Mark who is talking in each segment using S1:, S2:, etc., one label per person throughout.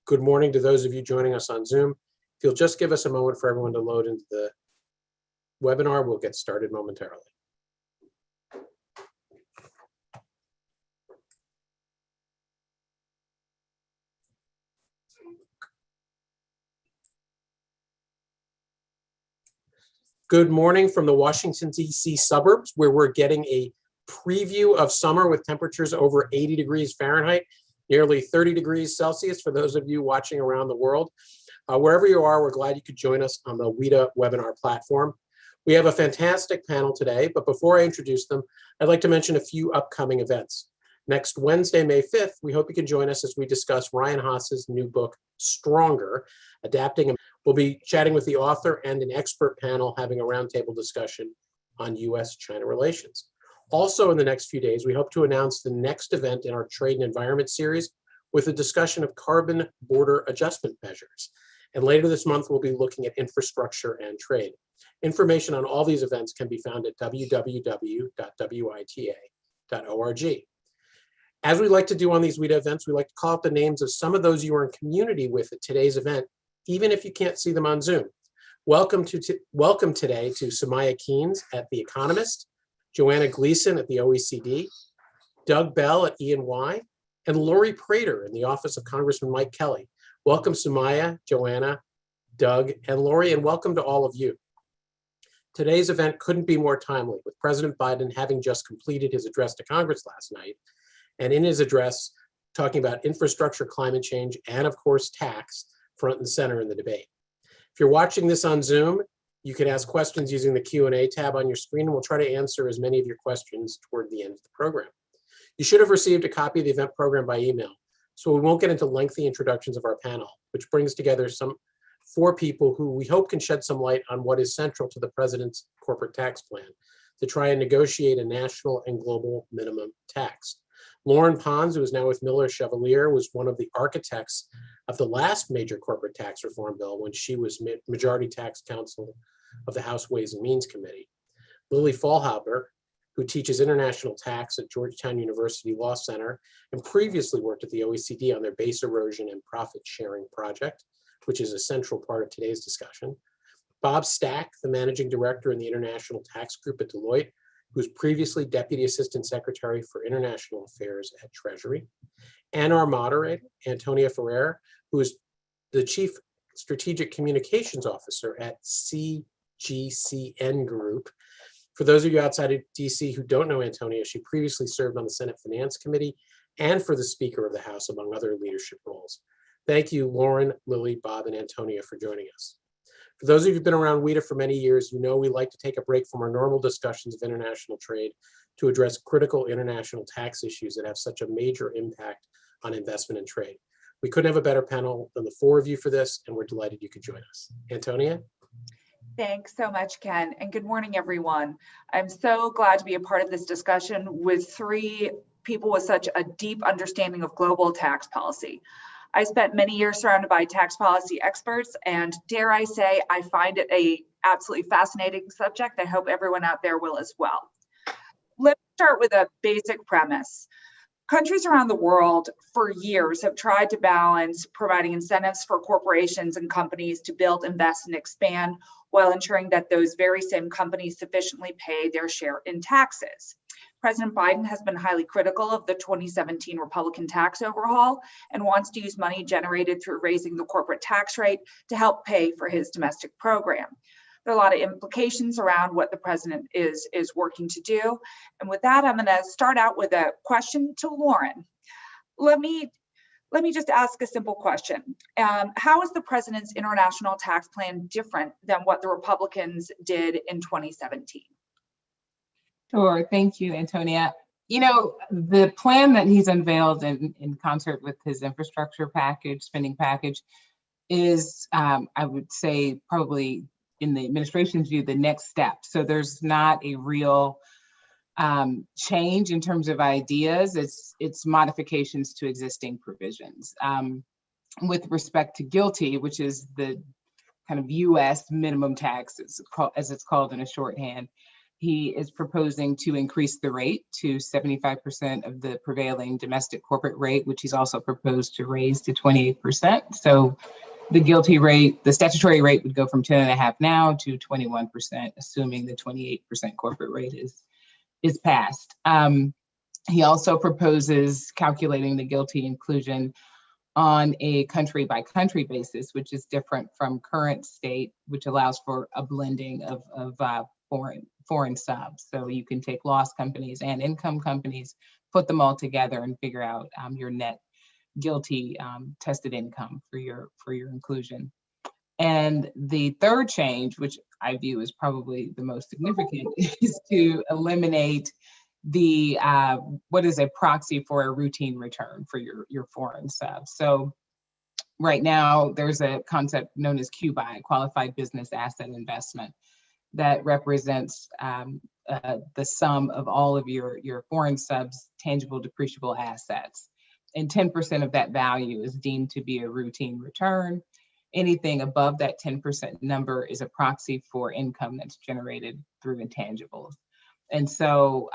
S1: Good morning to those of you joining us on Zoom. If you'll just give us a moment for everyone to load into the webinar, we'll get started momentarily. Good morning from the Washington, D.C. suburbs, where we're getting a preview of summer with temperatures over 80 degrees Fahrenheit, nearly 30 degrees Celsius for those of you watching around the world. Wherever you are, we're glad you could join us on the WITA webinar platform. We have a fantastic panel today, but before I introduce them, I'd like to mention a few upcoming events. Next Wednesday, May 5th, we hope you can join us as we discuss Ryan Haas's new book, Stronger, Adapting. We'll be chatting with the author and an expert panel having a roundtable discussion on U.S.-China relations. Also in the next few days, we hope to announce the next event in our Trade and Environment series with a discussion of carbon border adjustment measures. And later this month, we'll be looking at infrastructure and trade. Information on all these events can be found at www.wita.org. As we like to do on these WITA events, we like to call out the names of some of those you are in community with at today's event, even if you can't see them on Zoom. Welcome today to Sumaya Keynes at The Economist, Joanna Gleason at the OECD, Doug Bell at E&Y, and Lori Prater in the office of Congressman Mike Kelly. Welcome Sumaya, Joanna, Doug, and Lori, and welcome to all of you. Today's event couldn't be more timely, with President Biden having just completed his address to Congress last night, and in his address, talking about infrastructure, climate change, and of course, tax front and center in the debate. If you're watching this on Zoom, you can ask questions using the Q&A tab on your screen, and we'll try to answer as many of your questions toward the end of the program. You should have received a copy of the event program by email, so we won't get into lengthy introductions of our panel, which brings together some 4 people who we hope can shed some light on what is central to the president's corporate tax plan to try and negotiate a national and global minimum tax. Loren Pons, who is now with Miller Chevalier, was one of the architects of the last major corporate tax reform bill when she was majority tax counsel of the House Ways and Means Committee. Lily Faulhaber, who teaches international tax at Georgetown University Law Center and previously worked at the OECD on their base erosion and profit sharing project, which is a central part of today's discussion. Bob Stack, the managing director in the International Tax Group at Deloitte, who was previously Deputy Assistant Secretary for International Affairs at Treasury. And our moderator, Antonia Ferrier, who is the Chief Strategic Communications Officer at CGCN Group. For those of you outside of DC who don't know Antonia, she previously served on the Senate Finance Committee and for the Speaker of the House, among other leadership roles. Thank you, Loren, Lily, Bob, and Antonia for joining us. For those of you who've been around WITA for many years, you know we like to take a break from our normal discussions of international trade to address critical international tax issues that have such a major impact on investment and trade. We couldn't have a better panel than the 4 of you for this, and we're delighted you could join us. Antonia?
S2: Thanks so much, Ken, and good morning, everyone. I'm so glad to be a part of this discussion with 3 people with such a deep understanding of global tax policy. I spent many years surrounded by tax policy experts, and dare I say, I find it a absolutely fascinating subject. I hope everyone out there will as well. Let's start with a basic premise. Countries around the world for years have tried to balance providing incentives for corporations and companies to build, invest, and expand while ensuring that those very same companies sufficiently pay their share in taxes. President Biden has been highly critical of the 2017 Republican tax overhaul and wants to use money generated through raising the corporate tax rate to help pay for his domestic program. There are a lot of implications around what the president is working to do. And with that, I'm going to start out with a question to Loren. Let me just ask a simple question. How is the president's international tax plan different than what the Republicans did in 2017?
S3: Sure, thank you, Antonia. You know, the plan that he's unveiled in concert with his infrastructure package, spending package, is, I would say, probably in the administration's view, the next step. So there's not a real change in terms of ideas. It's modifications to existing provisions. With respect to GILTI, which is the kind of U.S. minimum tax, as it's called in a shorthand, He is proposing to increase the rate to 75% of the prevailing domestic corporate rate, which he's also proposed to raise to 28%. So the GILTI rate, the statutory rate would go from 10.5 now to 21%, assuming the 28% corporate rate is passed. He also proposes calculating the GILTI inclusion on a country by country basis, which is different from current state, which allows for a blending of foreign subs. So you can take loss companies and income companies, put them all together and figure out your net GILTI tested income for your inclusion. And the third change, which I view as probably the most significant, is to eliminate the what is a proxy for a routine return for your foreign subs. So right now there's a concept known as QBI, Qualified Business Asset Investment, that represents the sum of all of your foreign subs' tangible depreciable assets. And 10% of that value is deemed to be a routine return. Anything above that 10% number is a proxy for income that's generated through intangibles. And so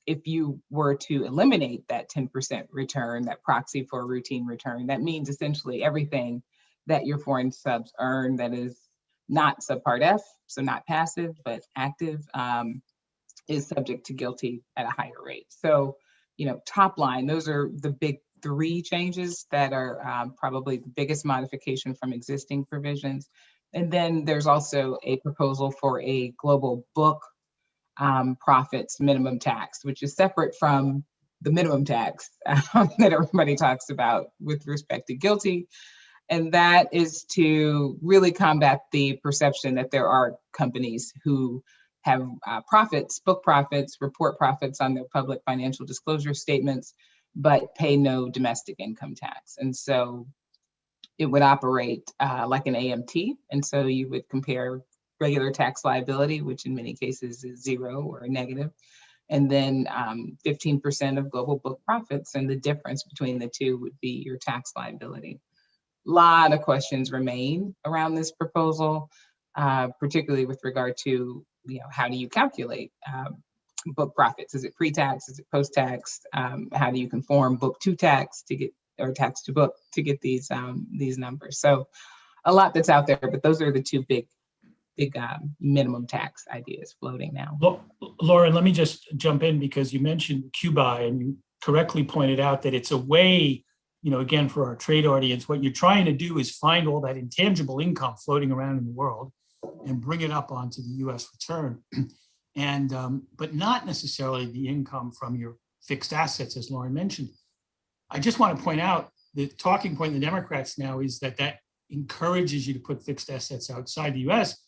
S3: if you were to eliminate that 10% return, that proxy for a routine return, that means essentially everything that your foreign subs earn that is not subpart F, so not passive, but active, is subject to GILTI at a higher rate. So, top line, those are the big three changes that are probably the biggest modification from existing provisions. And then there's also a proposal for a global book profits minimum tax, which is separate from the minimum tax that everybody talks about with respect to GILTI. And that is to really combat the perception that there are companies who have profits, book profits, report profits on their public financial disclosure statements, but pay no domestic income tax. And so it would operate like an AMT. And so you would compare regular tax liability, which in many cases is zero or negative, and then 15% of global book profits. And the difference between the two would be your tax liability. A lot of questions remain around this proposal, particularly with regard to, how do you calculate book profits? Is it pre-tax? Is it post-tax? How do you conform book to tax to get, or tax to book to get these numbers? So a lot that's out there, but those are the two big minimum tax ideas floating now.
S4: Loren, let me just jump in because you mentioned QBI and you correctly pointed out that it's a way, again, for our trade audience, what you're trying to do is find all that intangible income floating around in the world and bring it up onto the US return. And, but not necessarily the income from your fixed assets, as Loren mentioned. I just want to point out the talking point of the Democrats now is that encourages you to put fixed assets outside the US.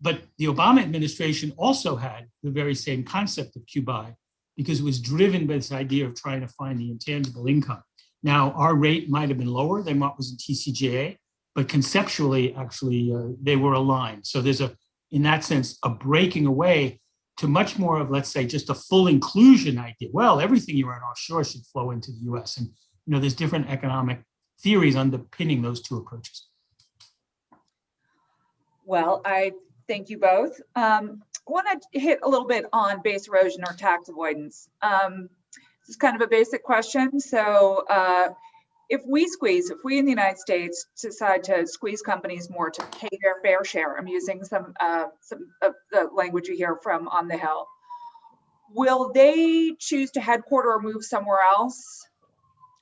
S4: But the Obama administration also had the very same concept of QBI because it was driven by this idea of trying to find the intangible income. Now, our rate might have been lower than what was in TCJA, but conceptually, actually, they were aligned. So there's in that sense, a breaking away to much more of, let's say, just a full inclusion idea. Well, everything you earn offshore should flow into the US. And, there's different economic theories underpinning those two approaches.
S2: Well, I thank you both. I want to hit a little bit on base erosion or tax avoidance. This is kind of a basic question. So if we in the United States decide to squeeze companies more to pay their fair share, I'm using some of the language you hear from on the Hill, will they choose to headquarter or move somewhere else?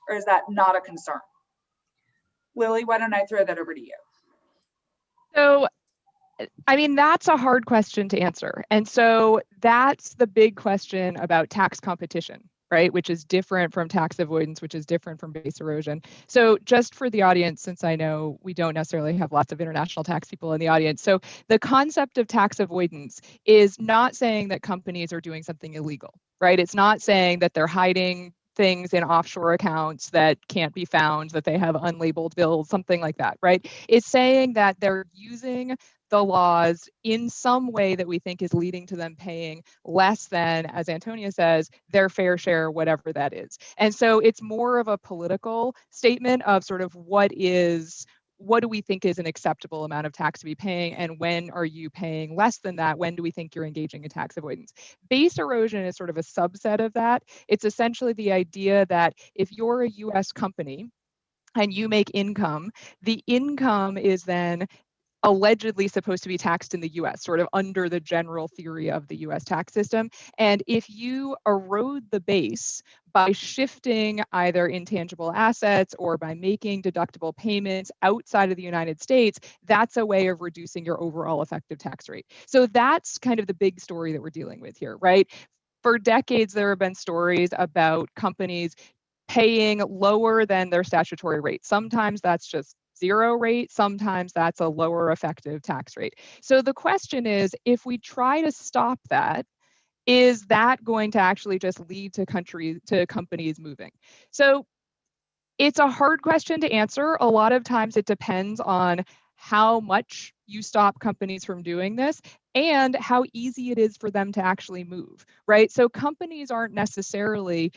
S2: Or is that not a concern? Lily, why don't I throw that over to you?
S5: So, that's a hard question to answer. And so that's the big question about tax competition, right? Which is different from tax avoidance, which is different from base erosion. So just for the audience, since I know we don't necessarily have lots of international tax people in the audience. So the concept of tax avoidance is not saying that companies are doing something illegal, right? It's not saying that they're hiding things in offshore accounts that can't be found, that they have unlabeled bills, something like that, right? It's saying that they're using the laws in some way that we think is leading to them paying less than, as Antonia says, their fair share, whatever that is. And so it's more of a political statement of sort of what is what do we think is an acceptable amount of tax to be paying, and when are you paying less than that? When do we think you're engaging in tax avoidance? Base erosion is sort of a subset of that. It's essentially the idea that if you're a US company and you make income, the income is then allegedly supposed to be taxed in the US, sort of under the general theory of the US tax system. And if you erode the base by shifting either intangible assets or by making deductible payments outside of the United States, that's a way of reducing your overall effective tax rate. So that's kind of the big story that we're dealing with here, right? For decades, there have been stories about companies paying lower than their statutory rate. Sometimes that's just zero rate, sometimes that's a lower effective tax rate. So the question is, if we try to stop that, is that going to actually just lead to companies moving? So it's a hard question to answer. A lot of times it depends on how much you stop companies from doing this and how easy it is for them to actually move, right? So companies aren't necessarily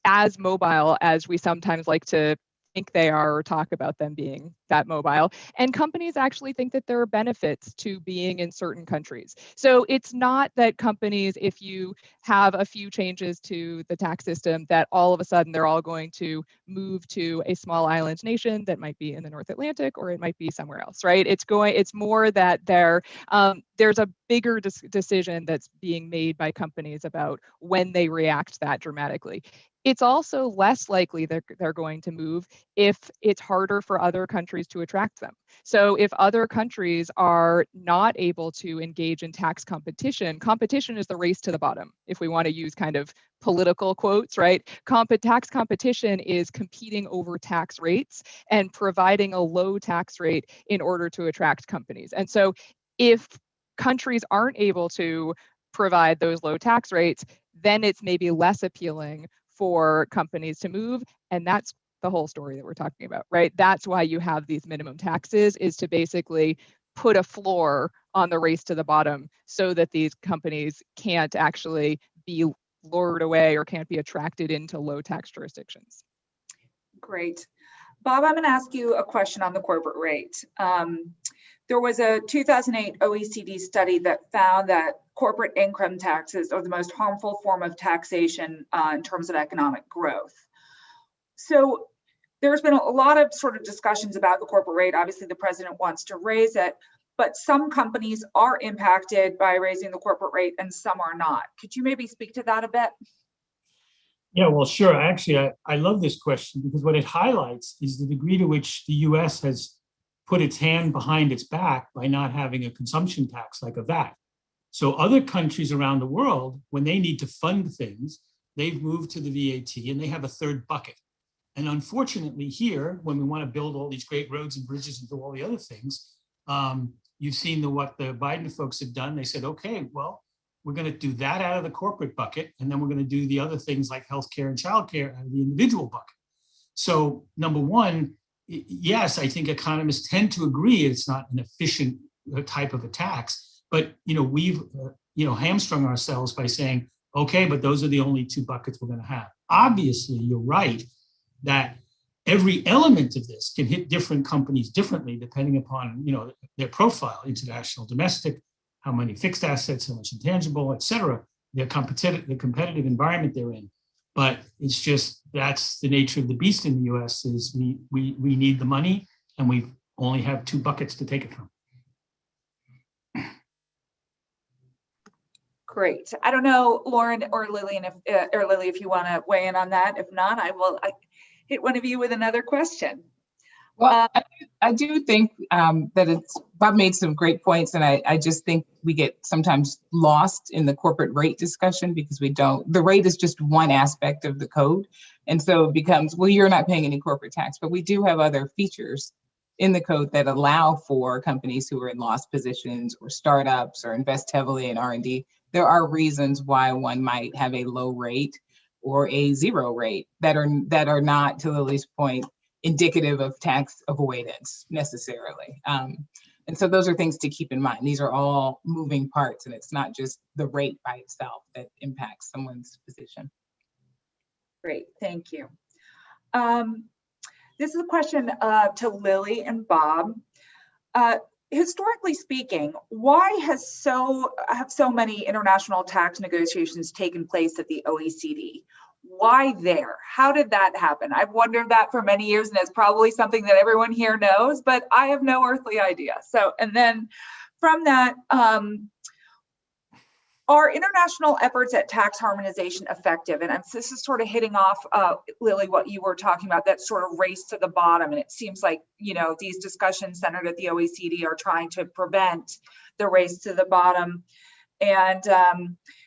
S5: as mobile as we sometimes like to think they are or talk about them being that mobile. And companies actually think that there are benefits to being in certain countries. So it's not that companies, if you have a few changes to the tax system, that all of a sudden they're all going to move to a small island nation that might be in the North Atlantic, or it might be somewhere else, right? It's more that there's a bigger decision that's being made by companies about when they react that dramatically. It's also less likely that they're going to move if it's harder for other countries to attract them. So if other countries are not able to engage in tax competition, competition is the race to the bottom, if we want to use kind of political quotes, right? Tax competition is competing over tax rates and providing a low tax rate in order to attract companies. And so if countries aren't able to provide those low tax rates, then it's maybe less appealing for companies to move. And that's the whole story that we're talking about, right? That's why you have these minimum taxes, is to basically put a floor on the race to the bottom so that these companies can't actually be lured away or can't be attracted into low tax jurisdictions.
S2: Great. Bob, I'm going to ask you a question on the corporate rate. There was a 2008 OECD study that found that corporate income taxes are the most harmful form of taxation in terms of economic growth. So there's been a lot of sort of discussions about the corporate rate. Obviously, the president wants to raise it, but some companies are impacted by raising the corporate rate and some are not. Could you maybe speak to that a bit?
S4: Yeah, well, sure. Actually, I love this question because what it highlights is the degree to which the US has put its hand behind its back by not having a consumption tax like a VAT. So other countries around the world, when they need to fund things, they've moved to the VAT and they have a third bucket. And unfortunately here, when we want to build all these great roads and bridges and do all the other things, you've seen what the Biden folks have done. They said, okay, well, we're going to do that out of the corporate bucket, and then we're going to do the other things like healthcare and childcare out of the individual bucket. So number one, yes, I think economists tend to agree it's not an efficient type of a tax, but we've hamstrung ourselves by saying, okay, but those are the only two buckets we're going to have. Obviously, you're right that every element of this can hit different companies differently depending upon their profile, international, domestic, how many fixed assets, how much intangible, et cetera, the competitive environment they're in. But it's just, that's the nature of the beast in the US, is we need the money and we only have two buckets to take it from.
S2: Great. I don't know, Loren or Lilian, if you want to weigh in on that. If not, I hit one of you with another question.
S3: Well, I do think that Bob made some great points, and I just think we get sometimes lost in the corporate rate discussion because the rate is just one aspect of the code. And so it becomes, well, you're not paying any corporate tax, but we do have other features in the code that allow for companies who are in loss positions or startups or invest heavily in R&D. There are reasons why one might have a low rate or a zero rate that are not, to Lily's point, indicative of tax avoidance necessarily. And so those are things to keep in mind. These are all moving parts, and it's not just the rate by itself that impacts someone's position.
S2: Great, thank you. This is a question to Lily and Bob. Historically speaking, why have so many international tax negotiations taken place at the OECD? Why there? How did that happen? I've wondered that for many years, and it's probably something that everyone here knows, but I have no earthly idea. So, and then from that, are international efforts at tax harmonization effective? And this is sort of hitting off, Lily, what you were talking about, that sort of race to the bottom. And it seems like, these discussions centered at the OECD are trying to prevent the race to the bottom. And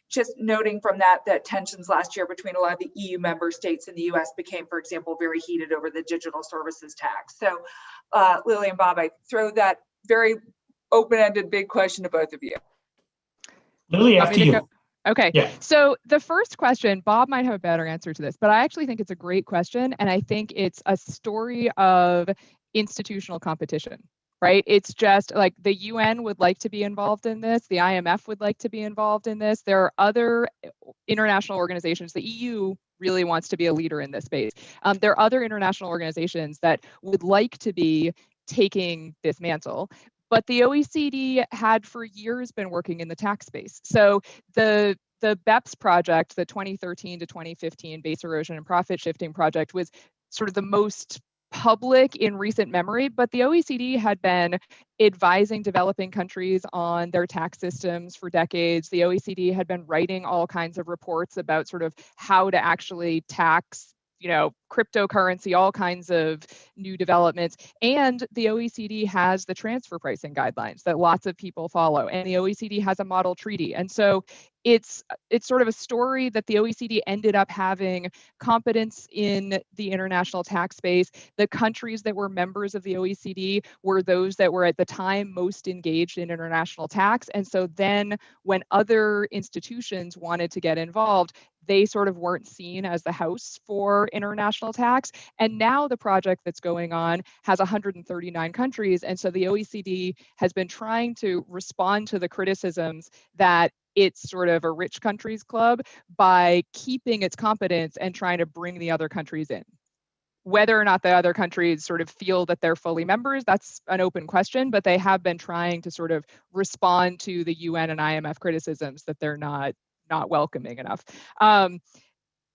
S2: just noting from that tensions last year between a lot of the EU member states and the US became, for example, very heated over the digital services tax. So Lily and Bob, I throw that very open-ended big question to both of you.
S4: Lily, after you.
S5: Okay,
S4: yeah.
S5: So the first question, Bob might have a better answer to this, but I actually think it's a great question. And I think it's a story of institutional competition, right? It's just like the UN would like to be involved in this. The IMF would like to be involved in this. There are other international organizations. The EU really wants to be a leader in this space. There are other international organizations that would like to be taking this mantle. But the OECD had for years been working in the tax space. So the BEPS project, the 2013 to 2015 base erosion and profit shifting project, was sort of the most public in recent memory, but the OECD had been advising developing countries on their tax systems for decades. The OECD had been writing all kinds of reports about sort of how to actually tax cryptocurrency, all kinds of new developments. And the OECD has the transfer pricing guidelines that lots of people follow. And the OECD has a model treaty. And so it's sort of a story that the OECD ended up having competence in the international tax space. The countries that were members of the OECD were those that were at the time most engaged in international tax. And so then when other institutions wanted to get involved, they sort of weren't seen as the house for international tax. And now the project that's going on has 139 countries. And so the OECD has been trying to respond to the criticisms that it's sort of a rich countries club by keeping its competence and trying to bring the other countries in. Whether or not the other countries sort of feel that they're fully members, that's an open question, but they have been trying to sort of respond to the UN and IMF criticisms that they're not welcoming enough.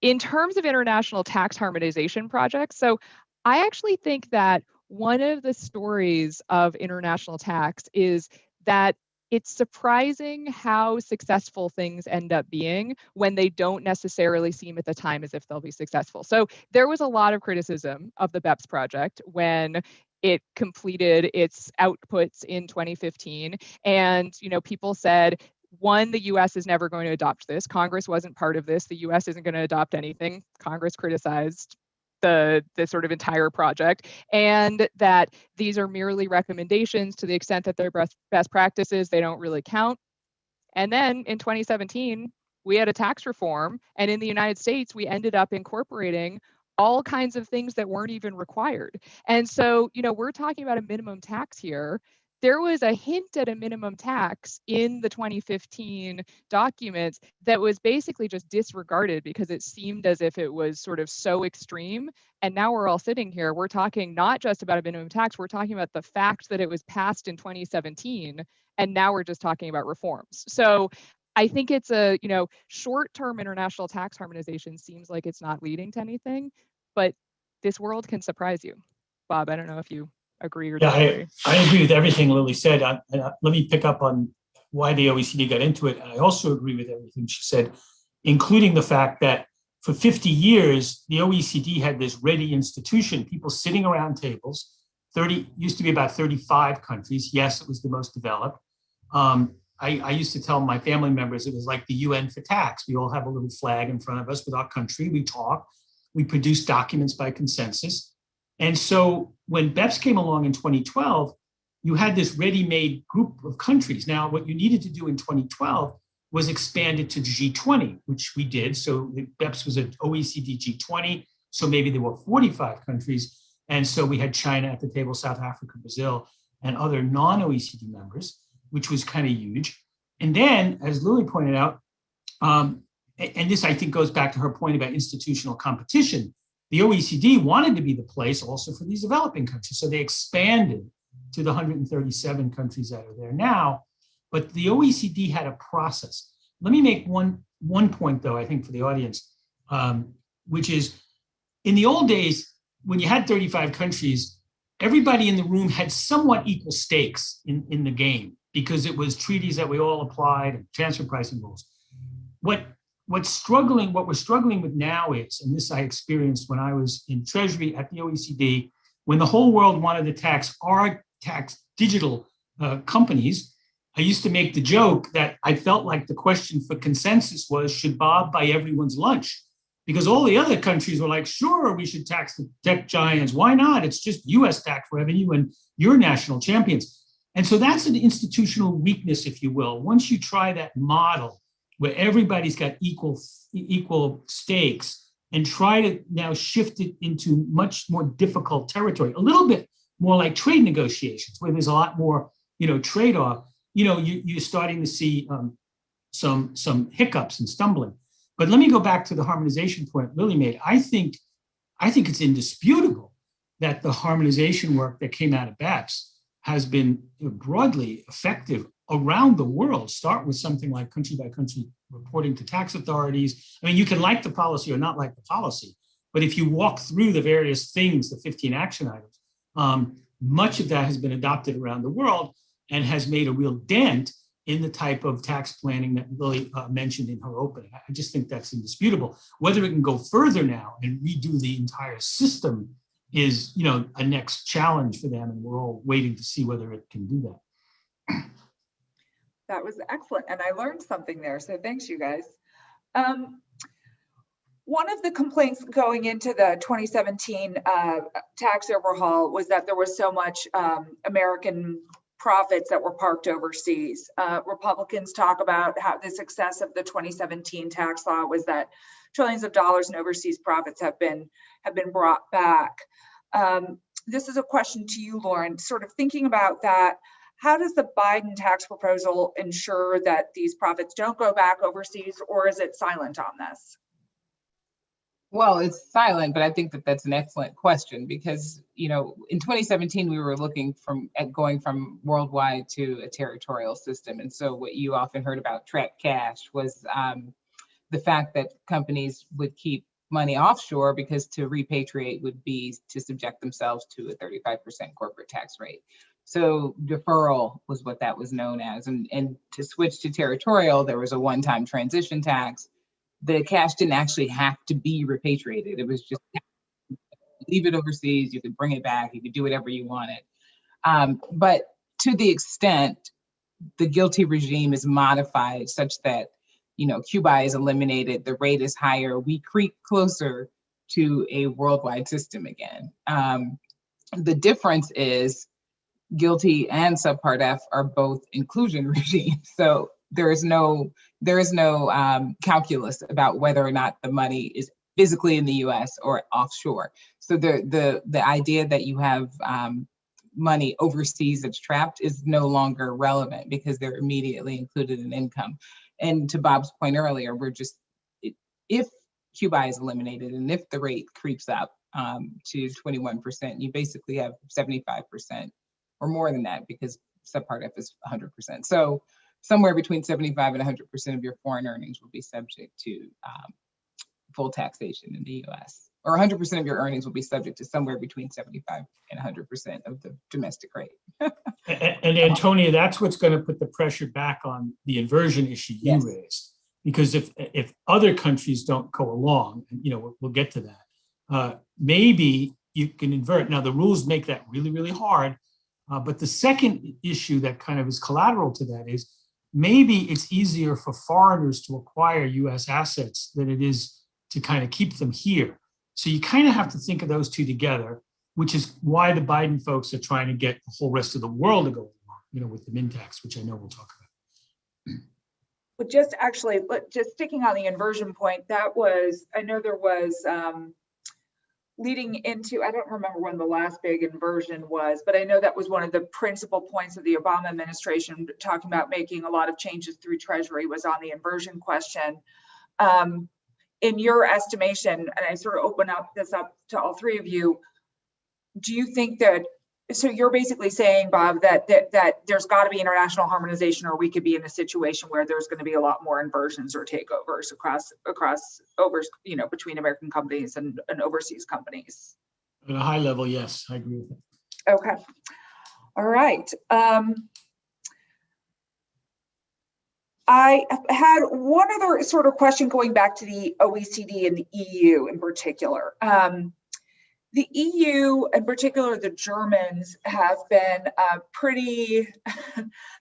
S5: In terms of international tax harmonization projects, so I actually think that one of the stories of international tax is that it's surprising how successful things end up being when they don't necessarily seem at the time as if they'll be successful. So there was a lot of criticism of the BEPS project when it completed its outputs in 2015. And, people said, one, the US is never going to adopt this. Congress wasn't part of this. The US isn't going to adopt anything. Congress criticized the sort of entire project, and that these are merely recommendations to the extent that they're best practices, they don't really count. And then in 2017, we had a tax reform, and in the United States, we ended up incorporating all kinds of things that weren't even required. And so, we're talking about a minimum tax here. There was a hint at a minimum tax in the 2015 documents that was basically just disregarded because it seemed as if it was sort of so extreme. And now we're all sitting here, we're talking not just about a minimum tax, we're talking about the fact that it was passed in 2017, and now we're just talking about reforms. So I think it's a, short-term international tax harmonization seems like it's not leading to anything, but this world can surprise you. Bob, I don't know if you agree or disagree.
S4: I agree with everything Lily said. Let me pick up on why the OECD got into it. I also agree with everything she said, including the fact that for 50 years, the OECD had this ready institution, people sitting around tables, used to be about 35 countries. Yes, it was the most developed. I used to tell my family members it was like the UN for tax. We all have a little flag in front of us with our country. We talk, we produce documents by consensus. And so when BEPS came along in 2012, you had this ready-made group of countries. Now, what you needed to do in 2012 was expand it to G20, which we did. So the BEPS was an OECD G20. So maybe there were 45 countries. And so we had China at the table, South Africa, Brazil, and other non-OECD members, which was kind of huge. And then, as Lily pointed out, and this I think goes back to her point about institutional competition, the OECD wanted to be the place also for these developing countries. So they expanded to the 137 countries that are there now. But the OECD had a process. Let me make one point, though, I think, for the audience, which is in the old days, when you had 35 countries, everybody in the room had somewhat equal stakes in the game because it was treaties that we all applied and transfer pricing rules. What we're struggling with now is, and this I experienced when I was in Treasury at the OECD, when the whole world wanted to tax our digital companies, I used to make the joke that I felt like the question for consensus was, should Bob buy everyone's lunch? Because all the other countries were like, sure, we should tax the tech giants. Why not? It's just US tax revenue and you're national champions. And so that's an institutional weakness, if you will. Once you try that model where everybody's got equal stakes and try to now shift it into much more difficult territory, a little bit more like trade negotiations where there's a lot more, trade-off, you're starting to see some hiccups and stumbling. But let me go back to the harmonization point Lily made. I think it's indisputable that the harmonization work that came out of BEPS has been broadly effective around the world. Start with something like country by country reporting to tax authorities. I mean, you can like the policy or not like the policy, but if you walk through the various things, the 15 action items, much of that has been adopted around the world and has made a real dent in the type of tax planning that Lily mentioned in her opening. I just think that's indisputable. Whether it can go further now and redo the entire system is, a next challenge for them, and we're all waiting to see whether it can do that.
S2: That was excellent, and I learned something there, so thanks, you guys. One of the complaints going into the 2017 tax overhaul was that there was so much American profits that were parked overseas. Republicans talk about how the success of the 2017 tax law was that trillions of dollars in overseas profits have been brought back. This is a question to you, Loren, sort of thinking about that. How does the Biden tax proposal ensure that these profits don't go back overseas, or is it silent on this?
S3: Well, it's silent, but I think that that's an excellent question because, in 2017, we were looking at going from worldwide to a territorial system. And so what you often heard about trapped cash was the fact that companies would keep money offshore because to repatriate would be to subject themselves to a 35% corporate tax rate. So deferral was what that was known as. And to switch to territorial, there was a one-time transition tax. The cash didn't actually have to be repatriated. It was just leave it overseas. You could bring it back. You could do whatever you wanted. But to the extent the GILTI regime is modified such that, QBI is eliminated, the rate is higher, we creep closer to a worldwide system again. The difference is GILTI and Subpart F are both inclusion regimes. So there is no calculus about whether or not the money is physically in the U.S. or offshore. So the idea that you have money overseas that's trapped is no longer relevant because they're immediately included in income. And to Bob's point earlier, if QBI is eliminated and if the rate creeps up to 21%, you basically have 75% or more than that because Subpart F is 100%. So somewhere between 75 and 100% of your foreign earnings will be subject to full taxation in the US, or 100% of your earnings will be subject to somewhere between 75 and 100% of the domestic rate.
S4: and Antonia, that's what's going to put the pressure back on the inversion issue you
S3: Yes.
S4: raised. Because if other countries don't go along, and we'll get to that, maybe you can invert. Now the rules make that really, really hard. But the second issue that kind of is collateral to that is maybe it's easier for foreigners to acquire US assets than it is to kind of keep them here. So you kind of have to think of those two together, which is why the Biden folks are trying to get the whole rest of the world to go along, with the min tax, which I know we'll talk about.
S2: But just sticking on the inversion point, I know there was leading into, I don't remember when the last big inversion was, but I know that was one of the principal points of the Obama administration talking about making a lot of changes through Treasury was on the inversion question. in your estimation, and I sort of open up this up to all three of you, do you think that, so you're basically saying, Bob, that there's got to be international harmonization, or we could be in a situation where there's going to be a lot more inversions or takeovers across between American companies and overseas companies?
S4: At a high level, yes, I agree with that.
S2: Okay. All right. I had one other sort of question going back to the OECD and the EU in particular. The EU, in particular, the Germans have been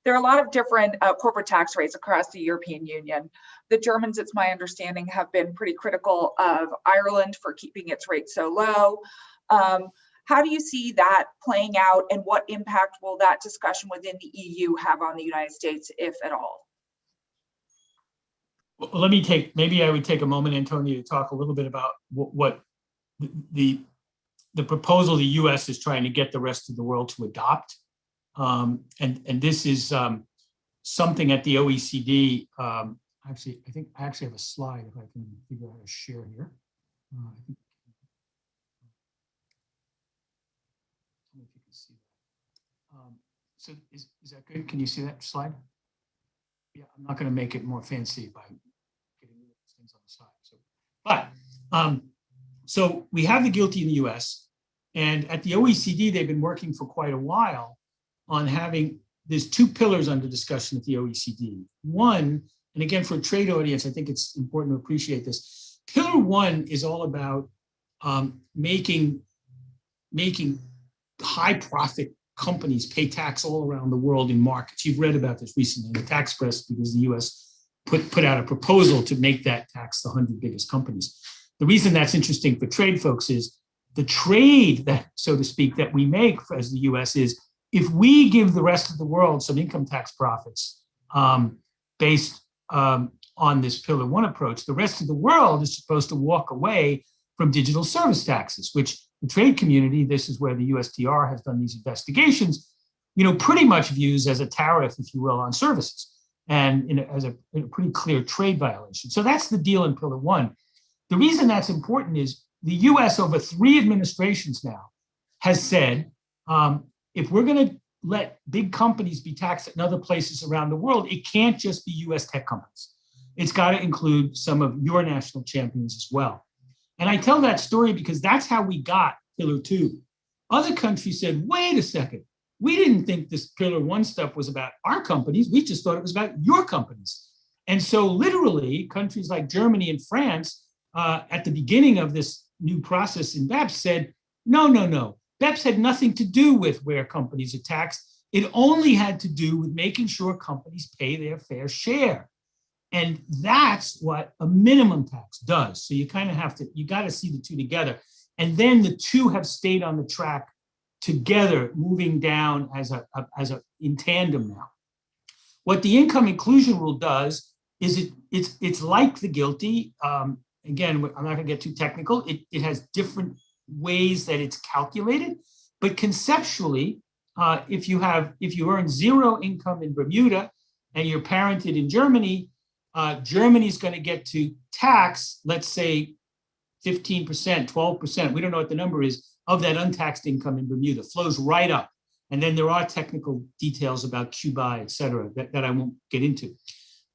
S2: there are a lot of different corporate tax rates across the European Union. The Germans, it's my understanding, have been pretty critical of Ireland for keeping its rate so low. How do you see that playing out, and what impact will that discussion within the EU have on the United States, if at all?
S4: Well, maybe I would take a moment, Antonia, to talk a little bit about what the proposal the US is trying to get the rest of the world to adopt. And this is something at the OECD. Actually, I think I actually have a slide if I can figure out how to share here. I think, I don't know if you can see that. So is that good? Can you see that slide? Yeah, I'm not going to make it more fancy by getting rid of those things on the side. So we have the GILTI in the US, and at the OECD, they've been working for quite a while on there's two pillars under discussion at the OECD. One, and again, for a trade audience, I think it's important to appreciate this. Pillar one is all about making high profit companies pay tax all around the world in markets. You've read about this recently in the tax press because the US put out a proposal to make that tax the 100 biggest companies. The reason that's interesting for trade folks is the trade that, so to speak, that we make as the US is, if we give the rest of the world some income tax profits based on this pillar one approach, the rest of the world is supposed to walk away from digital service taxes, which the trade community, this is where the USTR has done these investigations, pretty much views as a tariff, if you will, on services, and as a pretty clear trade violation. So that's the deal in pillar one. The reason that's important is the US over 3 administrations now has said, if we're going to let big companies be taxed in other places around the world, it can't just be US tech companies. It's got to include some of your national champions as well. And I tell that story because that's how we got pillar two. Other countries said, wait a second, we didn't think this pillar one stuff was about our companies. We just thought it was about your companies. And so literally countries like Germany and France at the beginning of this new process in BEPS said, no. BEPS had nothing to do with where companies are taxed. It only had to do with making sure companies pay their fair share. And that's what a minimum tax does. So you kind of you got to see the two together. And then the two have stayed on the track together, moving down in tandem now. What the income inclusion rule does is it's like the GILTI. Again, I'm not going to get too technical. It has different ways that it's calculated, but conceptually, if you earn zero income in Bermuda and you're parented in Germany, Germany's going to get to tax, let's say 15%, 12%, we don't know what the number is, of that untaxed income in Bermuda, flows right up. And then there are technical details about Cuba, et cetera, that I won't get into.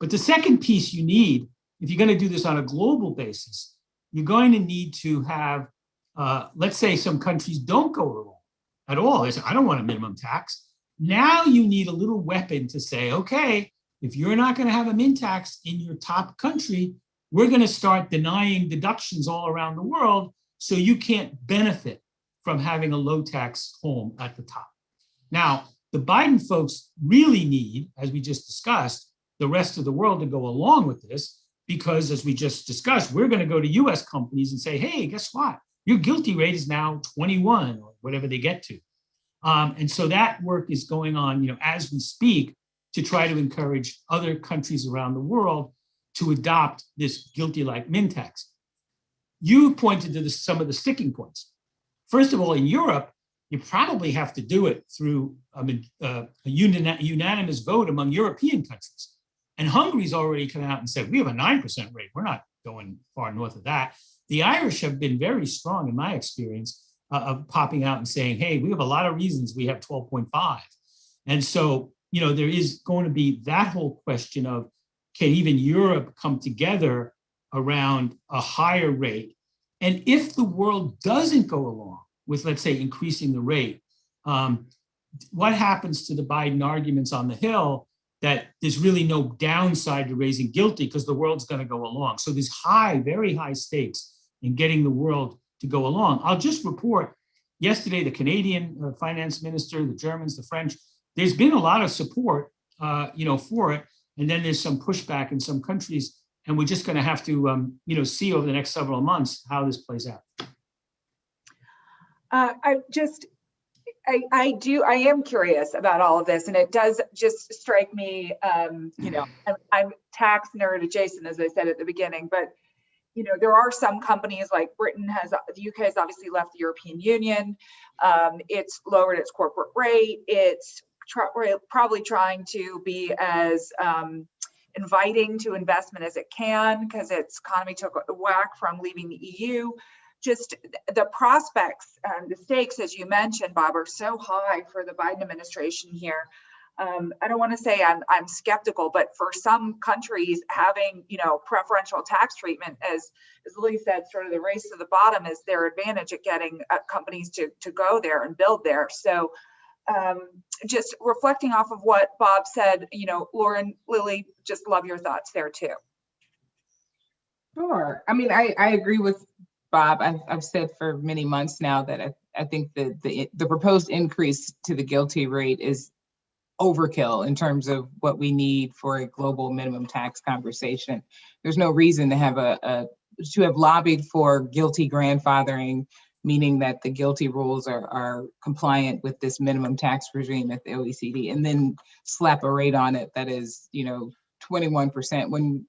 S4: But the second piece you need, if you're going to do this on a global basis, you're going to need to have, let's say some countries don't go along at all. They say, I don't want a minimum tax. Now you need a little weapon to say, okay, if you're not going to have a min tax in your top country, we're going to start denying deductions all around the world so you can't benefit from having a low tax home at the top. Now, the Biden folks really need, as we just discussed, the rest of the world to go along with this, because as we just discussed, we're going to go to US companies and say, hey, guess what? Your GILTI rate is now 21 or whatever they get to. And so that work is going on, as we speak, to try to encourage other countries around the world to adopt this GILTI-like min tax. You pointed to some of the sticking points. First of all, in Europe, you probably have to do it through a unanimous vote among European countries. And Hungary's already come out and said, we have a 9% rate. We're not going far north of that. The Irish have been very strong, in my experience, of popping out and saying, hey, we have a lot of reasons we have 12.5. And so, there is going to be that whole question of, can even Europe come together around a higher rate? And if the world doesn't go along with, let's say, increasing the rate, what happens to the Biden arguments on the Hill that there's really no downside to raising guilty because the world's going to go along? So there's very high stakes in getting the world to go along. I'll just report yesterday, the Canadian finance minister, the Germans, the French, there's been a lot of support, for it. And then there's some pushback in some countries. And we're just going to have to, see over the next several months how this plays out.
S2: I am curious about all of this, and it does just strike me, I'm tax nerd adjacent, as I said at the beginning, but there are some companies like the UK has obviously left the European Union. It's lowered its corporate rate. It's probably trying to be as inviting to investment as it can because its economy took a whack from leaving the EU. Just the prospects, the stakes, as you mentioned, Bob, are so high for the Biden administration here. I don't want to say I'm skeptical, but for some countries, having preferential tax treatment, as Lily said, sort of the race to the bottom is their advantage at getting companies to go there and build there. So just reflecting off of what Bob said, Loren, Lily, just love your thoughts there too.
S3: Sure. I mean, I agree with Bob. I've said for many months now that I think that the proposed increase to the guilty rate is overkill in terms of what we need for a global minimum tax conversation. There's no reason to have to have lobbied for guilty grandfathering, meaning that the guilty rules are compliant with this minimum tax regime at the OECD, and then slap a rate on it that is 21%, when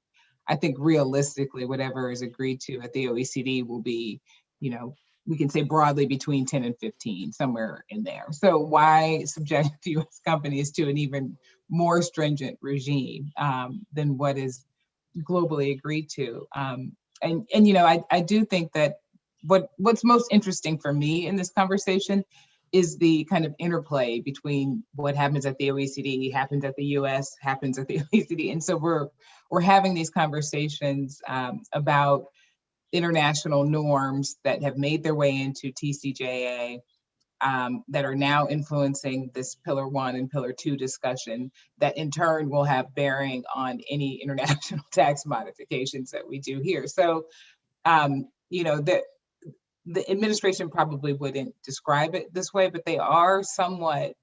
S3: I think realistically whatever is agreed to at the OECD will be, we can say broadly between 10 and 15, somewhere in there. So why subject US companies to an even more stringent regime than what is globally agreed to? I do think that what's most interesting for me in this conversation is the kind of interplay between what happens at the OECD, happens at the US, happens at the OECD. And so we're having these conversations about international norms that have made their way into TCJA that are now influencing this Pillar 1 and Pillar 2 discussion that in turn will have bearing on any international tax modifications that we do here. So, the administration probably wouldn't describe it this way, but they are somewhat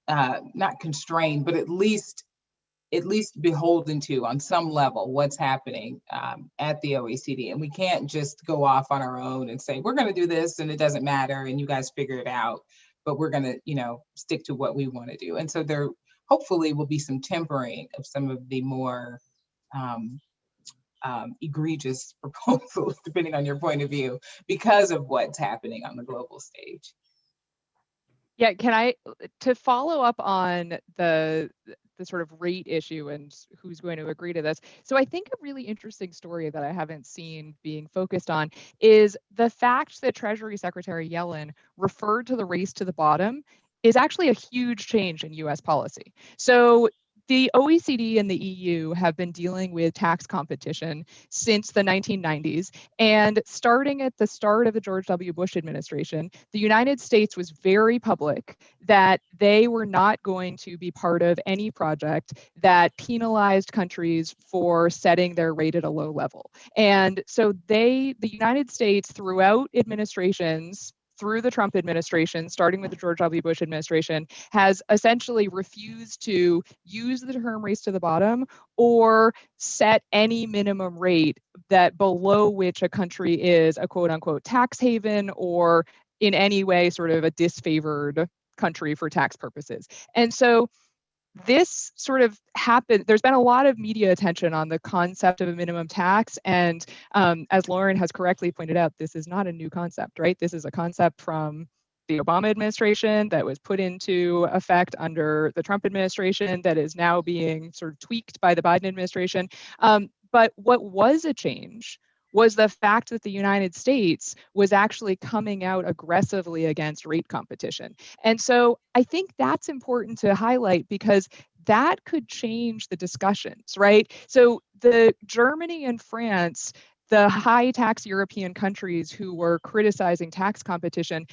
S3: not constrained, but at least beholden to, on some level, what's happening at the OECD. And we can't just go off on our own and say, we're going to do this and it doesn't matter and you guys figure it out, but we're going to, stick to what we want to do. And so there hopefully will be some tempering of some of the more egregious proposals, depending on your point of view, because of what's happening on the global stage.
S5: Yeah, to follow up on the sort of rate issue and who's going to agree to this. So I think a really interesting story that I haven't seen being focused on is the fact that Treasury Secretary Yellen referred to the race to the bottom is actually a huge change in US policy. So the OECD and the EU have been dealing with tax competition since the 1990s. And starting at the start of the George W. Bush administration, the United States was very public that they were not going to be part of any project that penalized countries for setting their rate at a low level. And so the United States, throughout administrations, through the Trump administration, starting with the George W. Bush administration, has essentially refused to use the term race to the bottom or set any minimum rate that below which a country is a quote unquote tax haven or in any way sort of a disfavored country for tax purposes. And so this sort of happened. There's been a lot of media attention on the concept of a minimum tax. And as Loren has correctly pointed out, this is not a new concept, right? This is a concept from the Obama administration that was put into effect under the Trump administration that is now being sort of tweaked by the Biden administration. But what was a change was the fact that the United States was actually coming out aggressively against rate competition. And so I think that's important to highlight because that could change the discussions, right? So the Germany and France, the high tax European countries who were criticizing tax competition,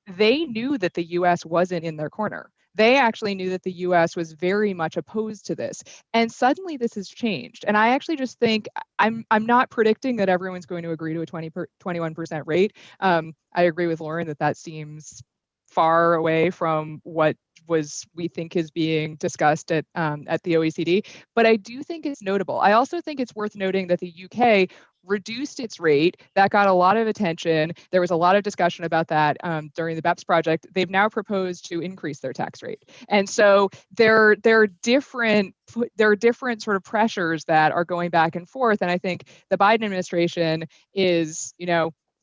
S5: they knew that the US wasn't in their corner. They actually knew that the US was very much opposed to this. And suddenly this has changed. And I actually just think I'm not predicting that everyone's going to agree to a 21% rate. I agree with Loren that that seems far away from what we think is being discussed at the OECD. But I do think it's notable. I also think it's worth noting that the UK reduced its rate. That got a lot of attention. There was a lot of discussion about that during the BEPS project. They've now proposed to increase their tax rate. And so there are different sort of pressures that are going back and forth. And I think the Biden administration is,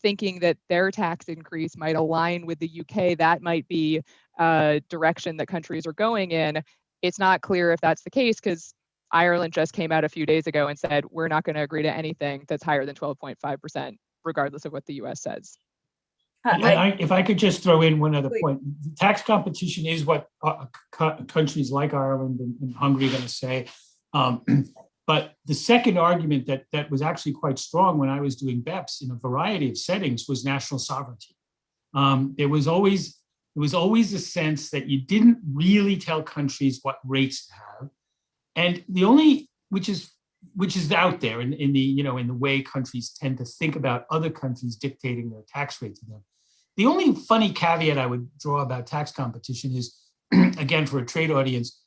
S5: thinking that their tax increase might align with the UK. That might be a direction that countries are going in. It's not clear if that's the case because Ireland just came out a few days ago and said, we're not going to agree to anything that's higher than 12.5%, regardless of what the US says.
S4: If I could just throw in one other point, tax competition is what countries like Ireland and Hungary are going to say. But the second argument that was actually quite strong when I was doing BEPS in a variety of settings was national sovereignty. There was always a sense that you didn't really tell countries what rates to have. And the only, which is out there in the way countries tend to think about other countries dictating their tax rate to them. The only funny caveat I would draw about tax competition is, again, for a trade audience,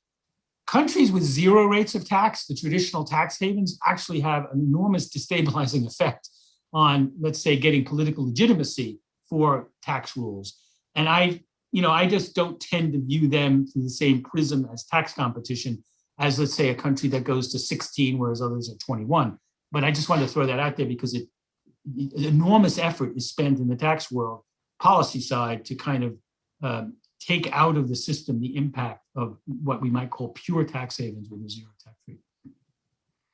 S4: countries with zero rates of tax, the traditional tax havens, actually have an enormous destabilizing effect on, let's say, getting political legitimacy for tax rules. And I just don't tend to view them through the same prism as tax competition as, let's say, a country that goes to 16, whereas others are 21. But I just wanted to throw that out there because enormous effort is spent in the tax world policy side to kind of take out of the system the impact of what we might call pure tax havens with a zero tax rate.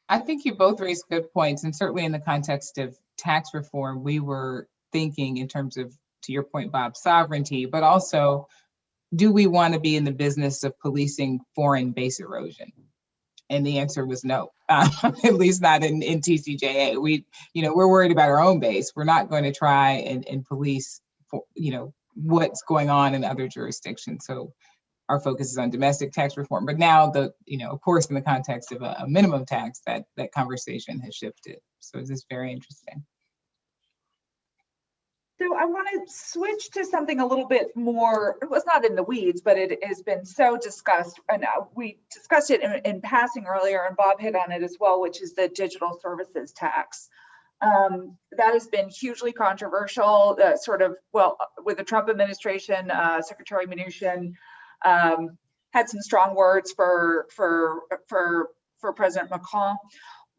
S3: I think you both raised good points, and certainly in the context of tax reform, we were thinking in terms of, to your point, Bob, sovereignty, but also, do we want to be in the business of policing foreign base erosion? And the answer was no, at least not in TCJA. We're worried about our own base. We're not going to try and police, what's going on in other jurisdictions. So our focus is on domestic tax reform. But now, of course, in the context of a minimum tax, that conversation has shifted. So this is very interesting.
S2: So I want to switch to something a little bit more, it was not in the weeds, but it has been so discussed. And we discussed it in passing earlier, and Bob hit on it as well, which is the digital services tax. That has been hugely controversial, with the Trump administration. Secretary Mnuchin had some strong words for President Macron.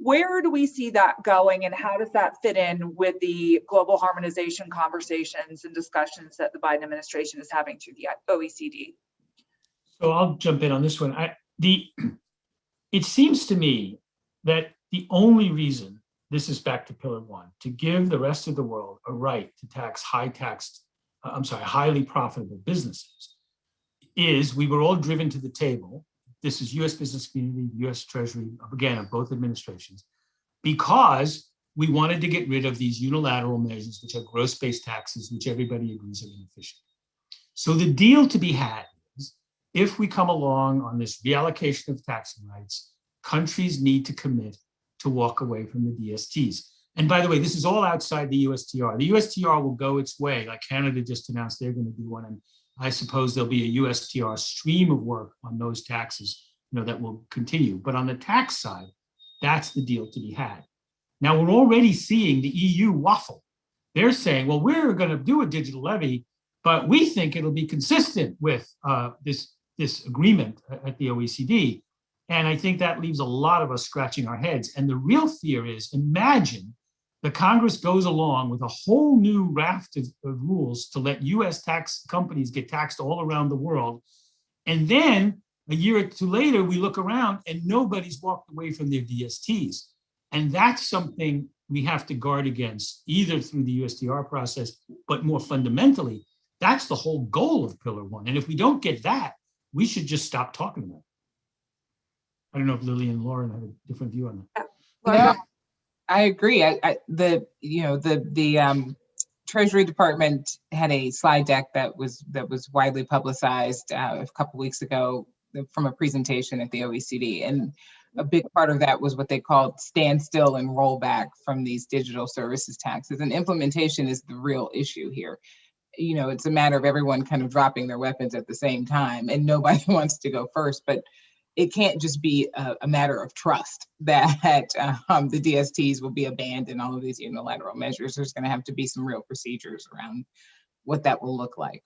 S2: Where do we see that going, and how does that fit in with the global harmonization conversations and discussions that the Biden administration is having through the OECD?
S4: So I'll jump in on this one. It seems to me that the only reason, this is back to Pillar 1, to give the rest of the world a right to tax highly profitable businesses is we were all driven to the table. This is US business community, US Treasury, again, of both administrations, because we wanted to get rid of these unilateral measures, which are gross-based taxes, which everybody agrees are inefficient. So the deal to be had is, if we come along on this reallocation of taxing rights, countries need to commit to walk away from the DSTs. And by the way, this is all outside the USTR. The USTR will go its way, like Canada just announced they're going to do one, and I suppose there'll be a USTR stream of work on those taxes, that will continue. But on the tax side, that's the deal to be had. Now, we're already seeing the EU waffle. They're saying, well, we're going to do a digital levy, but we think it'll be consistent with this agreement at the OECD. And I think that leaves a lot of us scratching our heads. And the real fear is, imagine the Congress goes along with a whole new raft of rules to let US tax companies get taxed all around the world. And then a year or two later, we look around and nobody's walked away from their DSTs. And that's something we have to guard against, either through the USTR process, but more fundamentally, that's the whole goal of Pillar 1. And if we don't get that, we should just stop talking about it. I don't know if Lilian and Loren have a different view on that.
S3: Yeah, I agree. The Treasury Department had a slide deck that was widely publicized a couple weeks ago from a presentation at the OECD, and a big part of that was what they called standstill and rollback from these digital services taxes. And implementation is the real issue here. You know, it's a matter of everyone kind of dropping their weapons at the same time, and nobody wants to go first. But it can't just be a matter of trust that the DSTs will be abandoned, all of these unilateral measures. There's going to have to be some real procedures around what that will look like.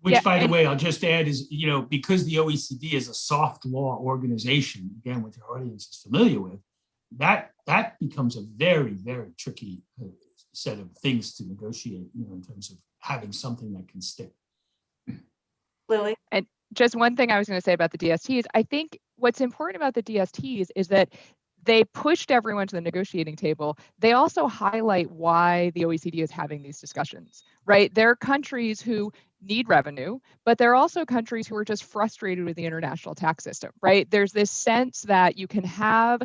S4: Which,
S5: Yeah,
S4: by the way, I'll just add is, you know, because the OECD is a soft law organization, again, what your audience is familiar with, that becomes a very, very tricky set of things to negotiate, you know, in terms of having something that can stick.
S2: Lily?
S5: And just one thing I was going to say about the DSTs, I think what's important about the DSTs is that they pushed everyone to the negotiating table. They also highlight why the OECD is having these discussions, right? There are countries who need revenue, but there are also countries who are just frustrated with the international tax system, right? There's this sense that you can have,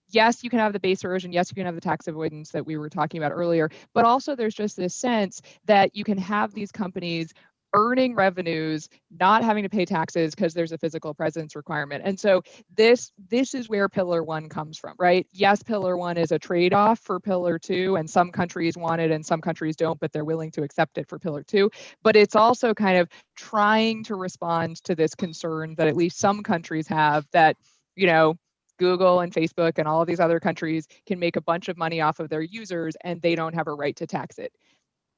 S5: yes, you can have the base erosion, yes, you can have the tax avoidance that we were talking about earlier, but also there's just this sense that you can have these companies earning revenues, not having to pay taxes because there's a physical presence requirement. And so this is where Pillar 1 comes from, right? Yes, Pillar 1 is a trade-off for Pillar 2, and some countries want it and some countries don't, but they're willing to accept it for Pillar 2. But it's also kind of trying to respond to this concern that at least some countries have that, you know, Google and Facebook and all of these other countries can make a bunch of money off of their users and they don't have a right to tax it.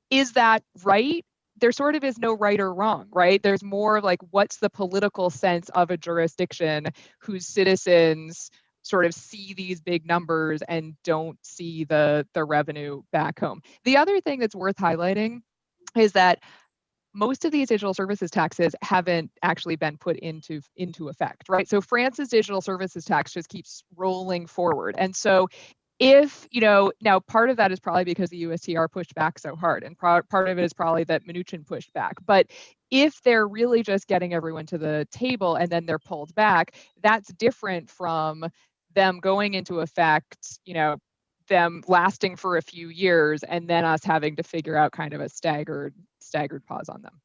S5: Is that right? There sort of is no right or wrong, right? There's more like, what's the political sense of a jurisdiction whose citizens sort of see these big numbers and don't see the revenue back home. The other thing that's worth highlighting is that most of these digital services taxes haven't actually been put into effect, right? So France's digital services tax just keeps rolling forward. And so if, you know, now part of that is probably because the USTR pushed back so hard, and part of it is probably that Mnuchin pushed back. But if they're really just getting everyone to the table and then they're pulled back, that's different from them going into effect, you know, them lasting for a few years and then us having to figure out kind of a staggered pause on them.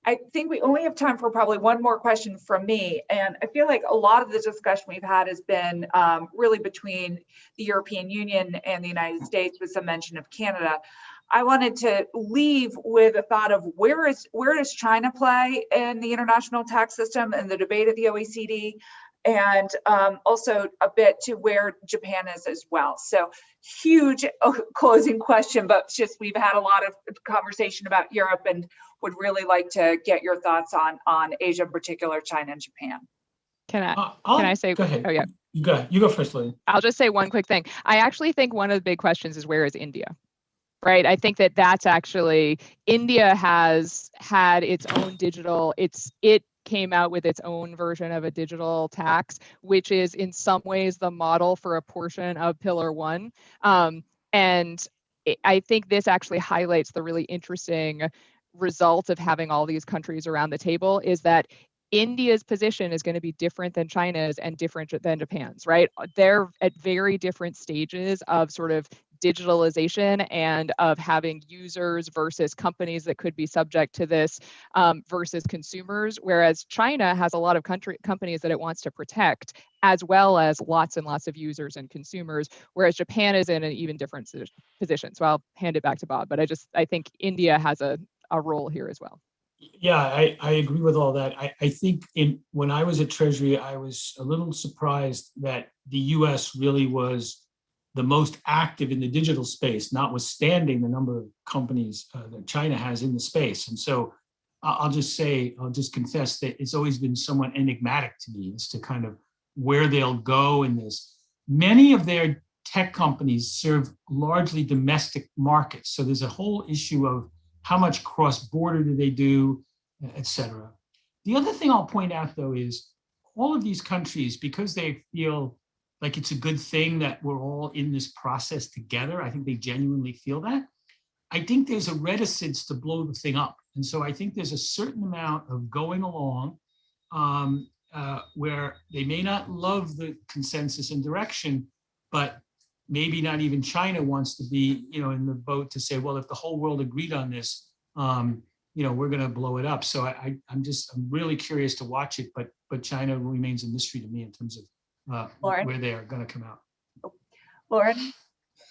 S2: I think we only have time for probably one more question from me. And I feel like a lot of the discussion we've had has been really between the European Union and the United States, with some mention of Canada. I wanted to leave with a thought of where does China play in the international tax system and the debate at the OECD? And also a bit to where Japan is as well. So huge closing question, but just we've had a lot of conversation about Europe and would really like to get your thoughts on Asia, in particular, China and Japan.
S5: Can I say?
S4: Go ahead.
S5: Oh yeah.
S4: You go first, Lily.
S5: I'll just say one quick thing. I actually think one of the big questions is, where is India? Right. I think that's actually, India has had its own digital, it came out with its own version of a digital tax, which is in some ways the model for a portion of Pillar 1. And I think this actually highlights the really interesting result of having all these countries around the table, is that India's position is going to be different than China's and different than Japan's, right? They're at very different stages of sort of digitalization and of having users versus companies that could be subject to this versus consumers, whereas China has a lot of companies that it wants to protect, as well as lots and lots of users and consumers, whereas Japan is in an even different position. So I'll hand it back to Bob, but I think India has a role here as well.
S4: Yeah, I agree with all that. I think when I was at Treasury, I was a little surprised that the US really was the most active in the digital space, notwithstanding the number of companies that China has in the space. And so I'll just confess that it's always been somewhat enigmatic to me as to kind of where they'll go in this. Many of their tech companies serve largely domestic markets. So there's a whole issue of how much cross-border do they do, et cetera. The other thing I'll point out, though, is all of these countries, because they feel like it's a good thing that we're all in this process together. I think they genuinely feel that. I think there's a reticence to blow the thing up. And so I think there's a certain amount of going along where they may not love the consensus and direction, but maybe not even China wants to be, in the boat to say, well, if the whole world agreed on this, we're going to blow it up. So I'm really curious to watch it, but China remains a mystery to me in terms of
S2: Loren?
S4: where they are going to come out.
S2: Loren?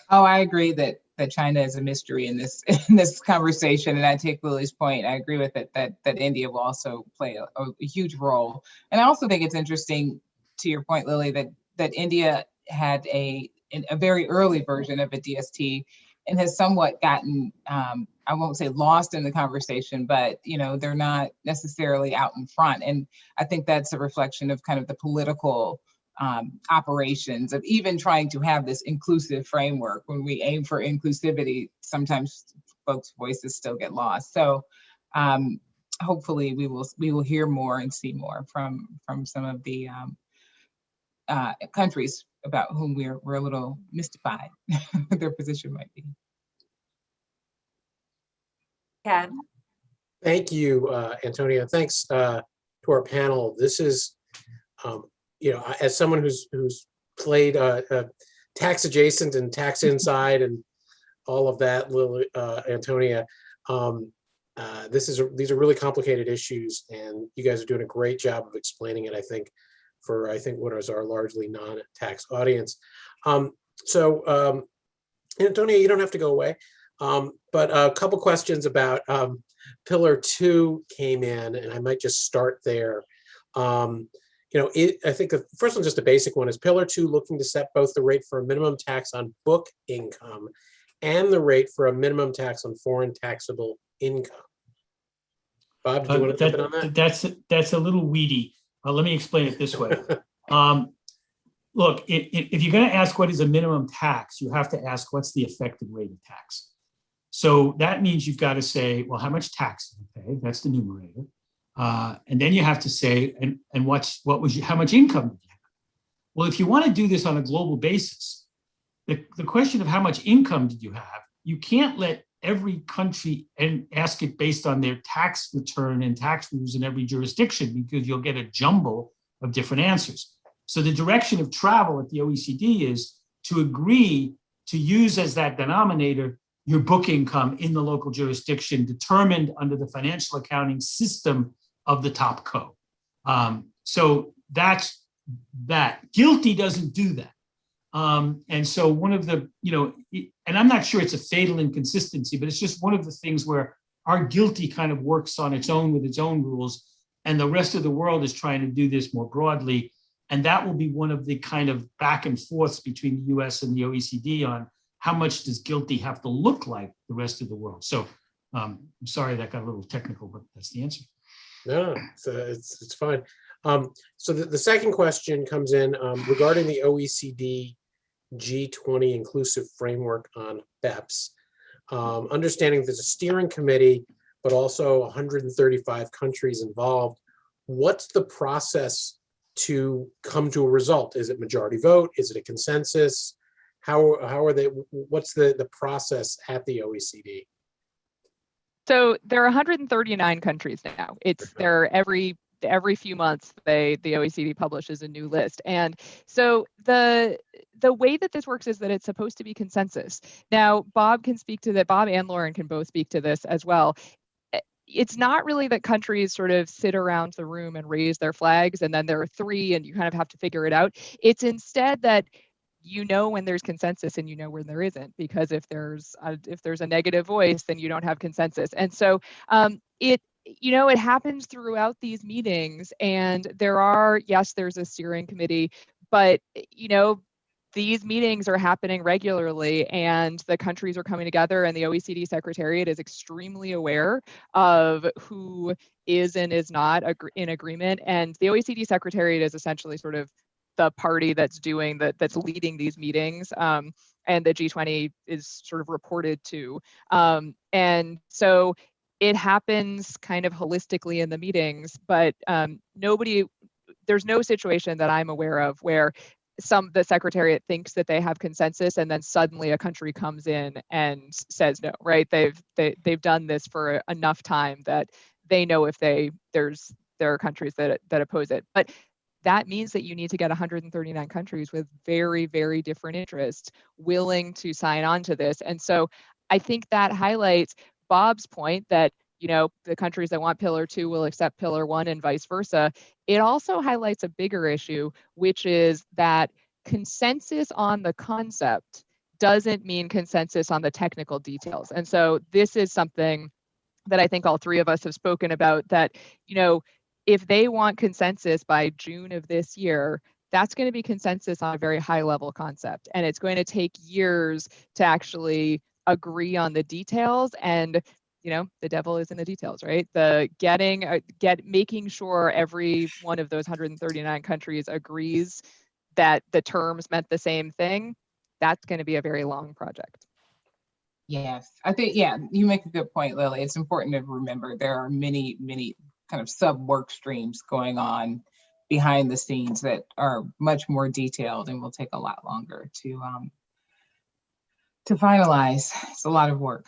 S3: Oh, I agree that China is a mystery in this conversation, and I take Lily's point. I agree with it that India will also play a huge role. And I also think it's interesting, to your point, Lily, that India had a very early version of a DST and has somewhat gotten, I won't say lost in the conversation, but they're not necessarily out in front. And I think that's a reflection of kind of the political operations of even trying to have this inclusive framework. When we aim for inclusivity, sometimes folks' voices still get lost. So hopefully we will hear more and see more from some of the countries about whom we're a little mystified what their position might be.
S2: Ken?
S1: Thank you, Antonia. Thanks to our panel. This is, as someone who's played tax adjacent and tax inside and all of that, Antonia, these are really complicated issues, and you guys are doing a great job of explaining it, I think what is our largely non-tax audience. So Antonia, you don't have to go away, but a couple questions about Pillar 2 came in, and I might just start there. I think the first one's just a basic one. Is Pillar 2 looking to set both the rate for a minimum tax on book income and the rate for a minimum tax on foreign taxable income? Bob, did you want to jump in on that?
S4: That's a little weedy. Let me explain it this way. Look, if you're going to ask what is a minimum tax, you have to ask what's the effective rate of tax. So that means you've got to say, well, how much tax do you pay? That's the numerator. And then you have to say, and how much income did you have? Well, if you want to do this on a global basis, the question of how much income did you have, you can't let every country and ask it based on their tax return and tax rules in every jurisdiction, because you'll get a jumble of different answers. So the direction of travel at the OECD is to agree to use as that denominator your book income in the local jurisdiction determined under the financial accounting system of the top co. So that's that. Guilty doesn't do that. And so one of the, and I'm not sure it's a fatal inconsistency, but it's just one of the things where our guilty kind of works on its own with its own rules, and the rest of the world is trying to do this more broadly. And that will be one of the kind of back and forths between the US and the OECD on how much does guilty have to look like the rest of the world. So I'm sorry that got a little technical, but that's the answer.
S1: No, it's fine. So the second question comes in regarding the OECD G20 inclusive framework on BEPS. Understanding there's a steering committee, but also 135 countries involved. What's the process to come to a result? Is it majority vote? Is it a consensus? How are they? What's the process at the OECD?
S5: So there are 139 countries now. It's there every few months the OECD publishes a new list. And so the way that this works is that it's supposed to be consensus. Now, Bob can speak to that. Bob and Loren can both speak to this as well. It's not really that countries sort of sit around the room and raise their flags and then there are three and you kind of have to figure it out. It's instead that when there's consensus and when there isn't, because if there's a negative voice, then you don't have consensus. And so it happens throughout these meetings, and there's a steering committee, but these meetings are happening regularly and the countries are coming together, and the OECD Secretariat is extremely aware of who is and is not in agreement. And the OECD Secretariat is essentially sort of the party that's leading these meetings, and the G20 is sort of reported to. And so it happens kind of holistically in the meetings, but there's no situation that I'm aware of where the Secretariat thinks that they have consensus, and then suddenly a country comes in and says no, right? They've done this for enough time that they know if there are countries that oppose it. But that means that you need to get 139 countries with very, very different interests willing to sign on to this. And so I think that highlights Bob's point that, the countries that want Pillar 2 will accept Pillar 1 and vice versa. It also highlights a bigger issue, which is that consensus on the concept doesn't mean consensus on the technical details. And so this is something that I think all three of us have spoken about, that, if they want consensus by June of this year, that's going to be consensus on a very high level concept. And it's going to take years to actually agree on the details. And, the devil is in the details, right? Making sure every one of those 139 countries agrees that the terms meant the same thing, that's going to be a very long project.
S3: Yes, I think, you make a good point, Lily. It's important to remember there are many, many kind of sub work streams going on behind the scenes that are much more detailed and will take a lot longer to finalize. It's a lot of work.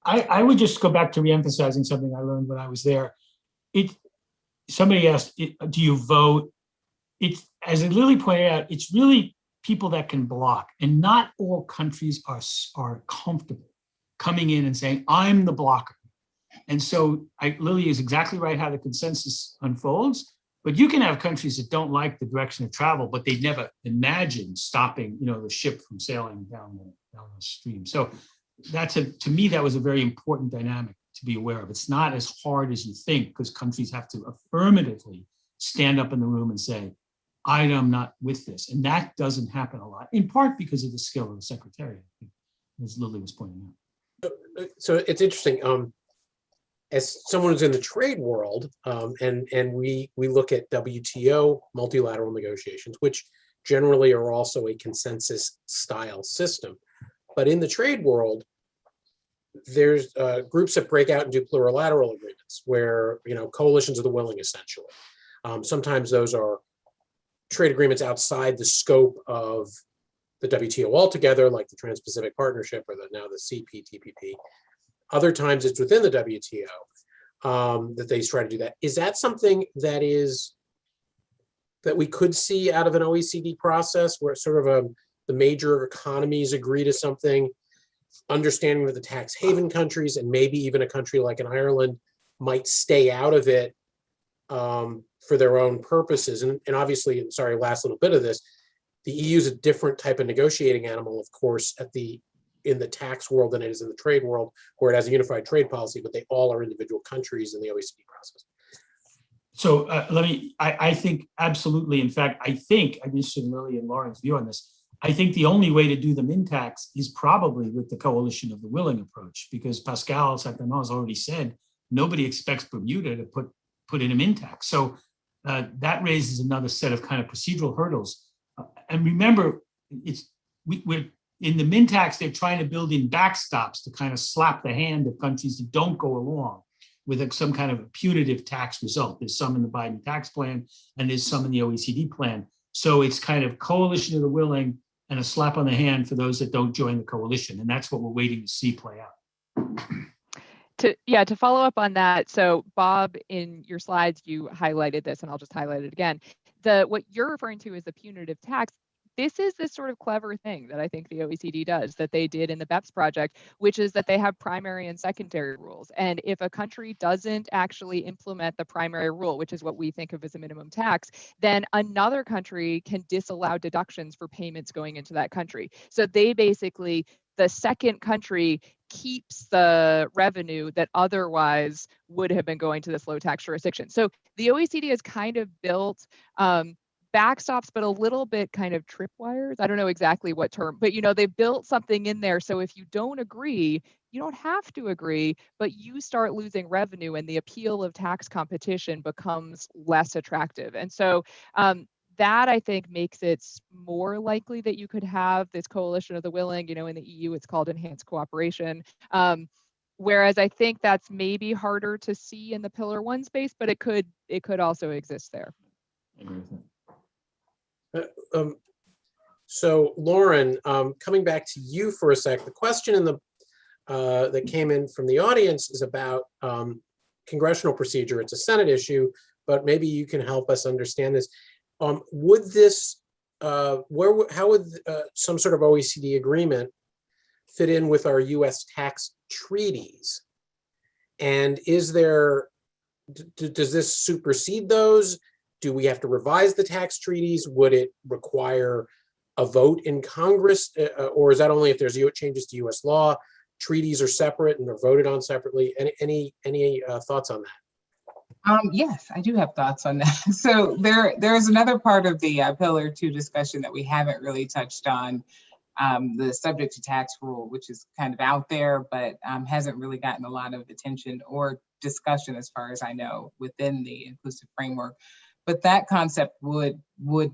S4: I would just go back to reemphasizing something I learned when I was there. Somebody asked, do you vote? As Lily pointed out, it's really people that can block, and not all countries are comfortable coming in and saying, I'm the blocker. And so Lily is exactly right how the consensus unfolds, but you can have countries that don't like the direction of travel, but they never imagined stopping, the ship from sailing down the stream. So to me, that was a very important dynamic to be aware of. It's not as hard as you think, because countries have to affirmatively stand up in the room and say, I am not with this. And that doesn't happen a lot, in part because of the skill of the Secretariat, as Lily was pointing out.
S1: So it's interesting. As someone who's in the trade world, and we look at WTO multilateral negotiations, which generally are also a consensus style system. But in the trade world, there's groups that break out and do plurilateral agreements where, coalitions of the willing, essentially. Sometimes those are trade agreements outside the scope of the WTO altogether, like the Trans-Pacific Partnership or now the CPTPP. Other times it's within the WTO that they try to do that. Is that something that we could see out of an OECD process, where sort of the major economies agree to something, understanding that the tax haven countries and maybe even a country like an Ireland might stay out of it for their own purposes? And obviously, sorry, last little bit of this, the EU is a different type of negotiating animal, of course, in the tax world than it is in the trade world, where it has a unified trade policy, but they all are individual countries in the OECD process.
S4: So I think absolutely. In fact, I'm interested in Lily and Loren's view on this. I think the only way to do the min tax is probably with the coalition of the willing approach, because Pascal Saint-Amand has already said nobody expects Bermuda to put in a min tax. So that raises another set of kind of procedural hurdles. And remember, we're in the min tax, they're trying to build in backstops to kind of slap the hand of countries that don't go along with some kind of a punitive tax result. There's some in the Biden tax plan, and there's some in the OECD plan. So it's kind of coalition of the willing and a slap on the hand for those that don't join the coalition. And that's what we're waiting to see play out.
S5: To follow up on that, so Bob, in your slides, you highlighted this, and I'll just highlight it again. What you're referring to is the punitive tax. This is this sort of clever thing that I think the OECD does, that they did in the BEPS project, which is that they have primary and secondary rules. And if a country doesn't actually implement the primary rule, which is what we think of as a minimum tax, then another country can disallow deductions for payments going into that country. So they basically, the second country keeps the revenue that otherwise would have been going to this low tax jurisdiction. So the OECD has kind of built backstops, but a little bit kind of tripwires. I don't know exactly what term, but they built something in there. So if you don't agree, you don't have to agree, but you start losing revenue and the appeal of tax competition becomes less attractive. And so that, I think, makes it more likely that you could have this coalition of the willing. In the EU, it's called enhanced cooperation. Whereas I think that's maybe harder to see in the Pillar 1 space, but it could also exist there.
S4: I agree with that.
S1: So Loren, coming back to you for a sec, the question in the that came in from the audience is about congressional procedure. It's a Senate issue, but maybe you can help us understand this. Would this, how would some sort of OECD agreement fit in with our US tax treaties? And is there, does this supersede those? Do we have to revise the tax treaties? Would it require a vote in Congress? Or is that only if there's changes to US law? Treaties are separate and they're voted on separately. Any thoughts on that?
S3: Yes, I do have thoughts on that. So there's another part of the Pillar 2 discussion that we haven't really touched on, the subject to tax rule, which is kind of out there, but hasn't really gotten a lot of attention or discussion, as far as I know, within the inclusive framework. But that concept would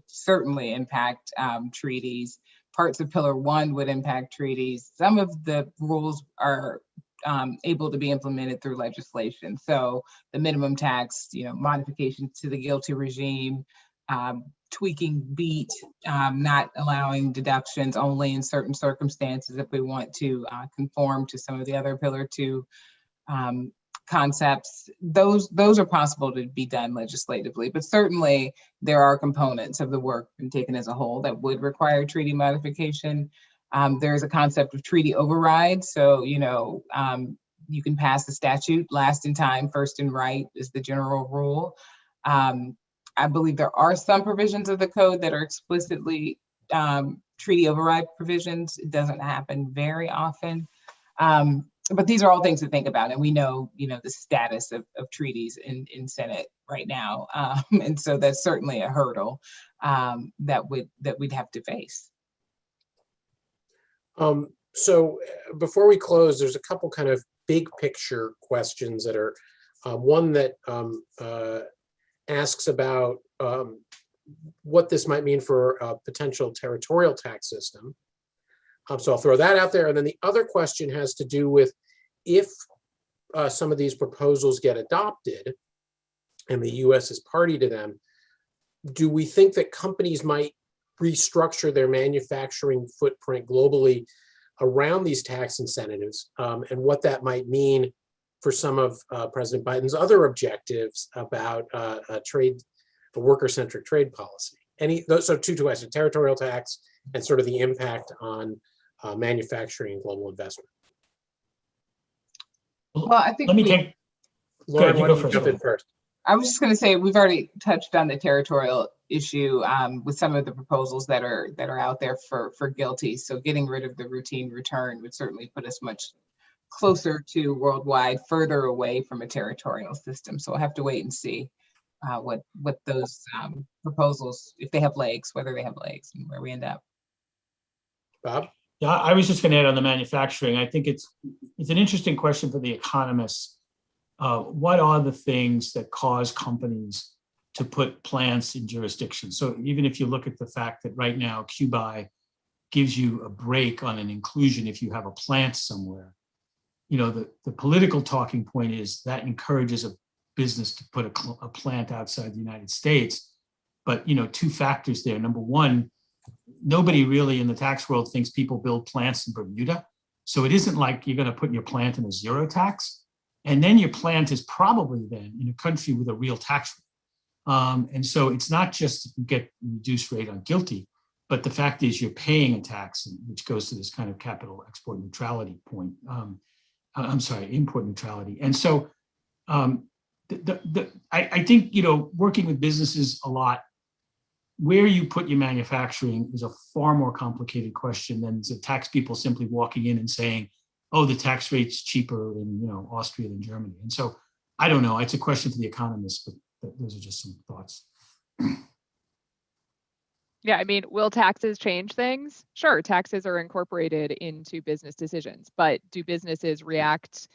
S3: certainly impact treaties. Parts of Pillar 1 would impact treaties. Some of the rules are able to be implemented through legislation. So the minimum tax, modifications to the GILTI regime, tweaking BEAT, not allowing deductions only in certain circumstances if we want to conform to some of the other Pillar 2 concepts. Those are possible to be done legislatively, but certainly there are components of the work been taken as a whole that would require treaty modification. There's a concept of treaty override. So, you can pass the statute last in time, first in right is the general rule. I believe there are some provisions of the code that are explicitly treaty override provisions. It doesn't happen very often. But these are all things to think about, and we know, the status of treaties in Senate right now, and so that's certainly a hurdle that we'd have to face.
S1: So before we close, there's a couple kind of big picture questions that are one that asks about what this might mean for a potential territorial tax system. So I'll throw that out there. And then the other question has to do with if some of these proposals get adopted and the US is party to them, do we think that companies might restructure their manufacturing footprint globally around these tax incentives, and what that might mean for some of President Biden's other objectives about a worker-centric trade policy? So two questions: territorial tax and sort of the impact on manufacturing and global investment.
S3: Well, I think
S1: Loren, why don't you jump in first?
S3: I was just going to say, we've already touched on the territorial issue with some of the proposals that are out there for GILTI. So getting rid of the routine return would certainly put us much closer to worldwide, further away from a territorial system. So we'll have to wait and see what those proposals, if they have legs, whether they have legs, and where we end up.
S1: Bob?
S4: Yeah, I was just going to add on the manufacturing. I think it's an interesting question for the economists. What are the things that cause companies to put plants in jurisdictions? So even if you look at the fact that right now QBI gives you a break on an inclusion if you have a plant somewhere, the political talking point is that encourages a business to put a plant outside the United States. But two factors there. Number one, nobody really in the tax world thinks people build plants in Bermuda. So it isn't like you're going to put your plant in a zero tax. And then your plant is probably then in a country with a real tax rate. And so it's not just you get reduced rate on GILTI, but the fact is you're paying a tax, which goes to this kind of capital export neutrality point. Import neutrality. And so I think, working with businesses a lot, where you put your manufacturing is a far more complicated question than the tax people simply walking in and saying, oh, the tax rate's cheaper in Austria than Germany. And so I don't know. It's a question for the economists, but those are just some thoughts.
S5: Yeah, I mean, will taxes change things? Sure, taxes are incorporated into business decisions, but do businesses react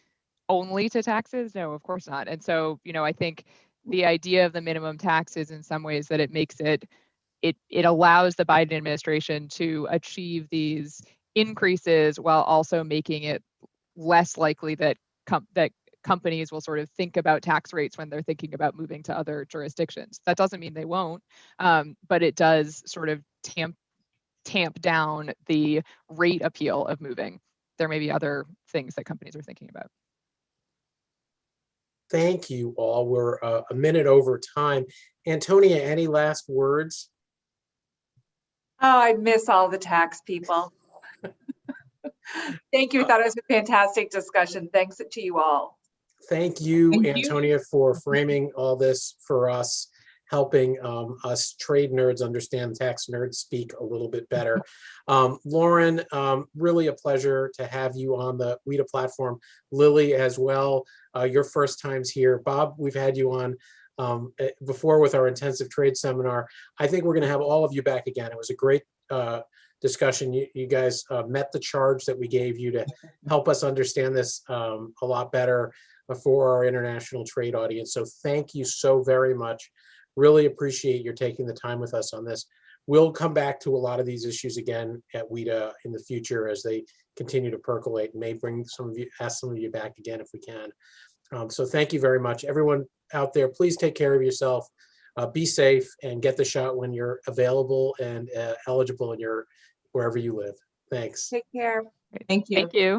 S5: only to taxes? No, of course not. And so, I think the idea of the minimum tax is in some ways that it makes it allows the Biden administration to achieve these increases while also making it less likely that companies will sort of think about tax rates when they're thinking about moving to other jurisdictions. That doesn't mean they won't, but it does sort of tamp down the rate appeal of moving. There may be other things that companies are thinking about.
S1: Thank you all. We're a minute over time. Antonia, any last words?
S2: Oh, I miss all the tax people. Thank you. I thought it was a fantastic discussion. Thanks to you all.
S1: Thank you,
S3: Thank you.
S1: Antonia, for framing all this for us, helping us trade nerds understand tax nerds speak a little bit better. Loren, really a pleasure to have you on the WITA platform. Lily as well, your first times here. Bob, we've had you on before with our intensive trade seminar. I think we're going to have all of you back again. It was a great discussion. You guys met the charge that we gave you to help us understand this a lot better for our international trade audience. So thank you so very much. Really appreciate your taking the time with us on this. We'll come back to a lot of these issues again at WITA in the future as they continue to percolate, and may bring some of you, ask some of you back again if we can. So thank you very much. Everyone out there, please take care of yourself. Be safe and get the shot when you're available and eligible in your wherever you live. Thanks.
S2: Take care.
S3: Thank you.
S5: Thank you.